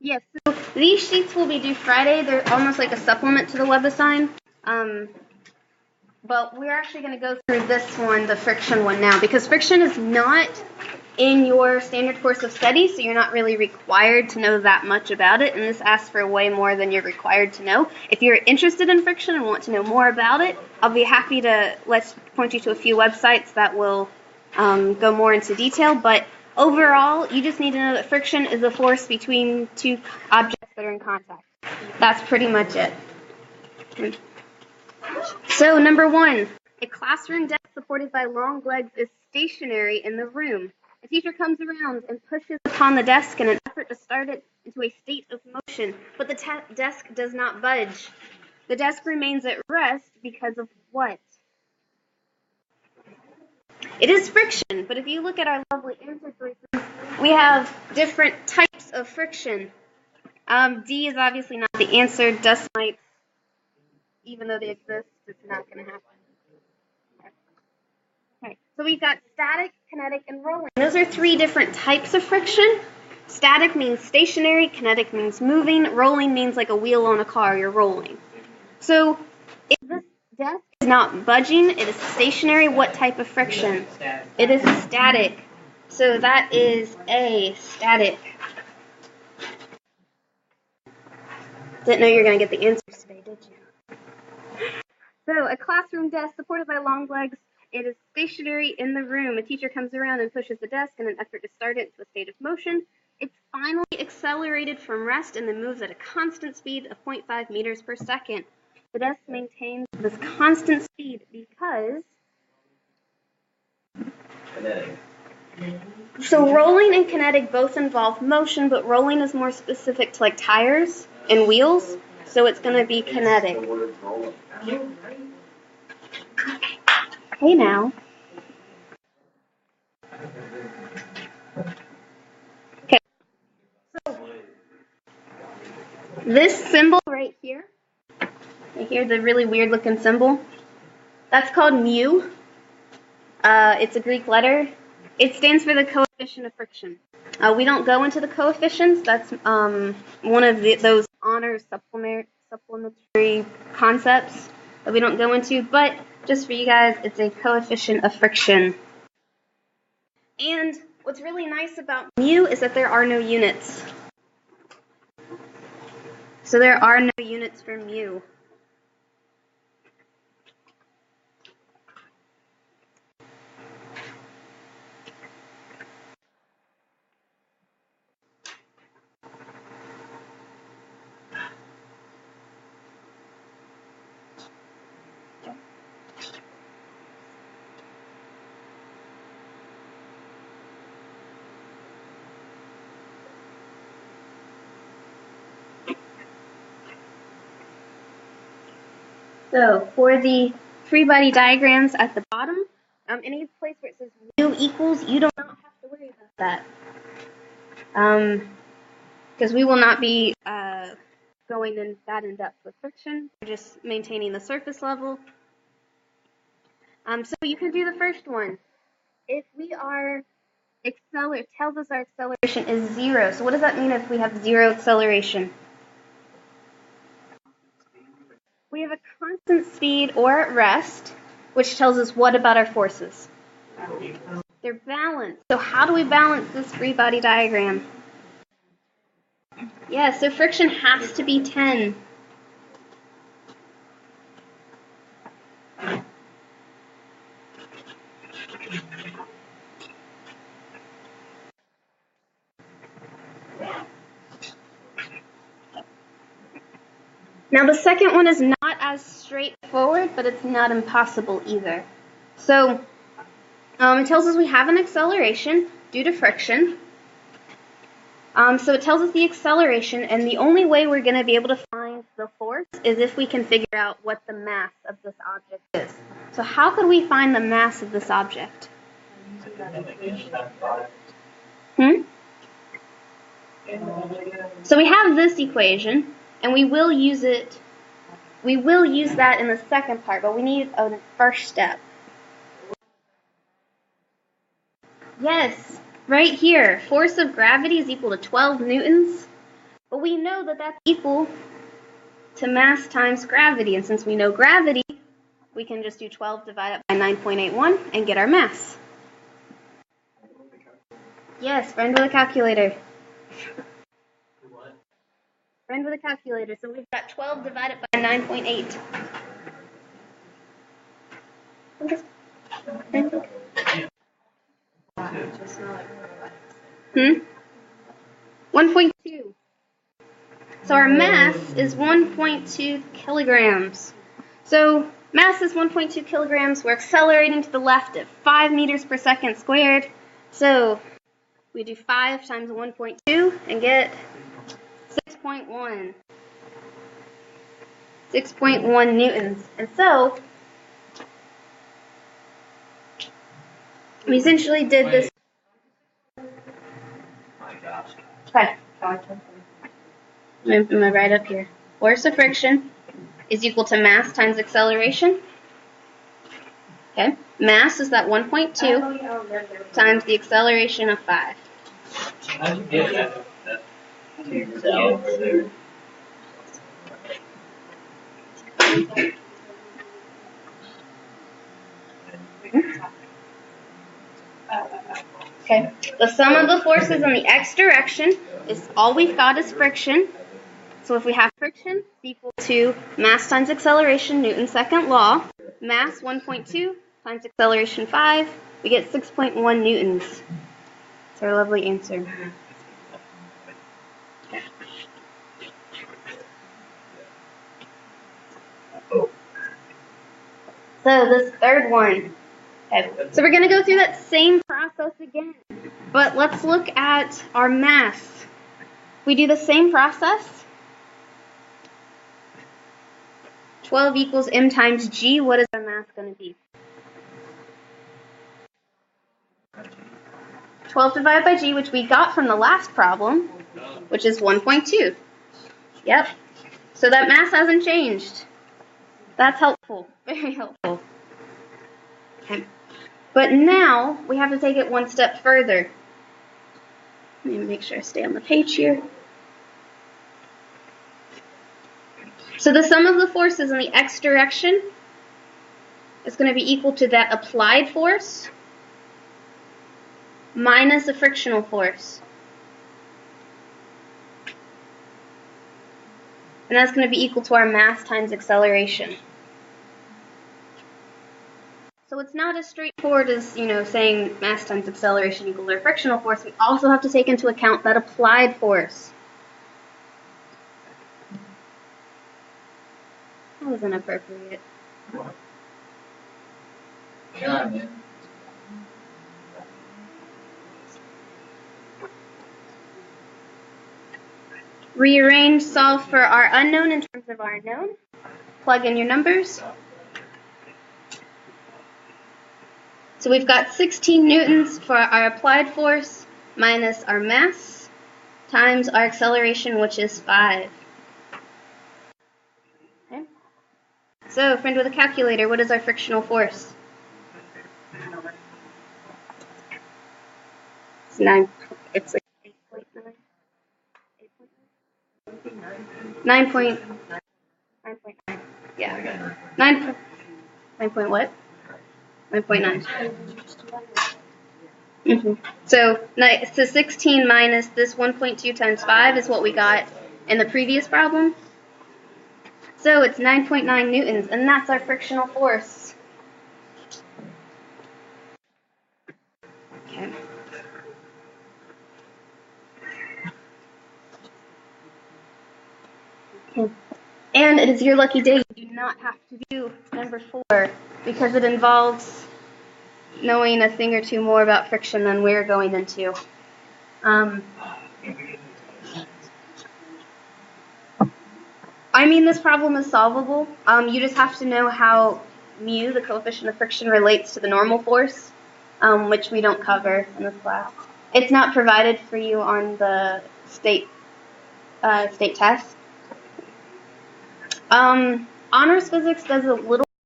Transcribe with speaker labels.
Speaker 1: Yes, so these sheets will be due Friday. They're almost like a supplement to the WebAssign. But we're actually going to go through this one, the friction one now, because friction is not in your standard course of study, so you're not really required to know that much about it, and this asks for way more than you're required to know. If you're interested in friction and want to know more about it, I'll be happy to point you to a few websites that will go more into detail, but overall, you just need to know that friction is a force between two objects that are in contact. That's pretty much it. So, number 1, a classroom desk supported by long legs is stationary in the room. A teacher comes around and pushes upon the desk in an effort to start it into a state of motion, but the desk does not budge. The desk remains at rest because of what? It is friction, but if you look at our lovely answer choices, we have different types of friction. D is obviously not the answer. Dust mites, even though they exist, it's not going to happen. Okay, so we've got static, kinetic, and rolling. Those are 3 different types of friction. Static means stationary, kinetic means moving, rolling means like a wheel on a car, you're rolling. So if this desk is not budging, it is stationary, what type of friction? It is static. So that is A, static. Didn't know you were going to get the answers today, did you? So a classroom desk supported by long legs, it is stationary in the room. A teacher comes around and pushes the desk in an effort to start it into a state of motion. It's finally accelerated from rest and then moves at a constant speed of 0.5 meters per second. The desk maintains this constant speed because... Kinetic. So rolling and kinetic both involve motion, but rolling is more specific to like tires and wheels, so it's going to be kinetic. Hey now. Okay. So this symbol right here, the really weird looking symbol, that's called mu. It's a Greek letter. It stands for the coefficient of friction. We don't go into the coefficients. That's one of those honors supplementary concepts that we don't go into, but just for you guys, it's a coefficient of friction. And what's really nice about mu is that there are no units. So there are no units for mu. So for the free body diagrams at the bottom, any place where it says mu equals, you do not have to worry about that. Because we will not be going in that in depth with friction. We're just maintaining the surface level. So you can do the first one. If we are it tells us our acceleration is 0. So what does that mean if we have 0 acceleration? We have a constant speed or at rest, which tells us what about our forces? They're balanced. So how do we balance this free body diagram? Yeah, so friction has to be 10. Now the second one is not as straightforward, but it's not impossible either. So it tells us we have an acceleration due to friction. So it tells us the acceleration, and the only way we're going to be able to find the force is if we can figure out what the mass of this object is. So how could we find the mass of this object? So we have this equation, and we will use it. We will use that in the second part, but we need a first step. Yes, right here. Force of gravity is equal to 12 newtons. But we know that that's equal to mass times gravity. And since we know gravity, we can just do 12 divided by 9.81 and get our mass. Yes, friend with a calculator.
Speaker 2: What?
Speaker 1: Friend with a calculator. So we've got 12 divided by 9.8. 1.2. So our mass is 1.2 kilograms. So mass is 1.2 kilograms. We're accelerating to the left at 5 meters per second squared. So we do 5 times 1.2 and get 6.1. 6.1 newtons. And so we essentially did this.
Speaker 2: My gosh.
Speaker 1: Okay. Am I right up here? Force of friction is equal to mass times acceleration. Okay. Mass is that 1.2 times the acceleration of 5.
Speaker 2: How'd you get that to yourself over there?
Speaker 1: Okay. The sum of the forces in the x direction is all we've got is friction. So if we have friction, it's equal to mass times acceleration, Newton's second law. Mass 1.2 times acceleration 5, we get 6.1 newtons. That's our lovely answer. So this third one. Okay. So we're going to go through that same process again. But let's look at our mass. We do the same process. 12 equals m times g. What is our mass going to be? 12 divided by g, which we got from the last problem, which is 1.2. Yep. So that mass hasn't changed. That's helpful. Very helpful. Okay. But now we have to take it one step further. Let me make sure I stay on the page here. So the sum of the forces in the x direction is going to be equal to that applied force minus the frictional force. And that's going to be equal to our mass times acceleration. So it's not as straightforward as, saying mass times acceleration equals our frictional force. We also have to take into account that applied force. That was inappropriate.
Speaker 2: Yeah, man.
Speaker 1: Rearrange, solve for our unknown in terms of our known. Plug in your numbers. So we've got 16 newtons for our applied force minus our mass times our acceleration, which is 5. Okay. So, friend with a calculator, what is our frictional force? It's 9. It's like 8.9. 9.9. Yeah. 9 point what? 9.9. So 16 minus this 1.2 times 5 is what we got in the previous problem. So it's 9.9 newtons, and that's our frictional force. Okay. And it is your lucky day. You do not have to do number 4 because it involves knowing a thing or two more about friction than we're going into. This problem is solvable. You just have to know how mu, the coefficient of friction, relates to the normal force, which we don't cover in this class. It's not provided for you on the state test. Honors physics does a little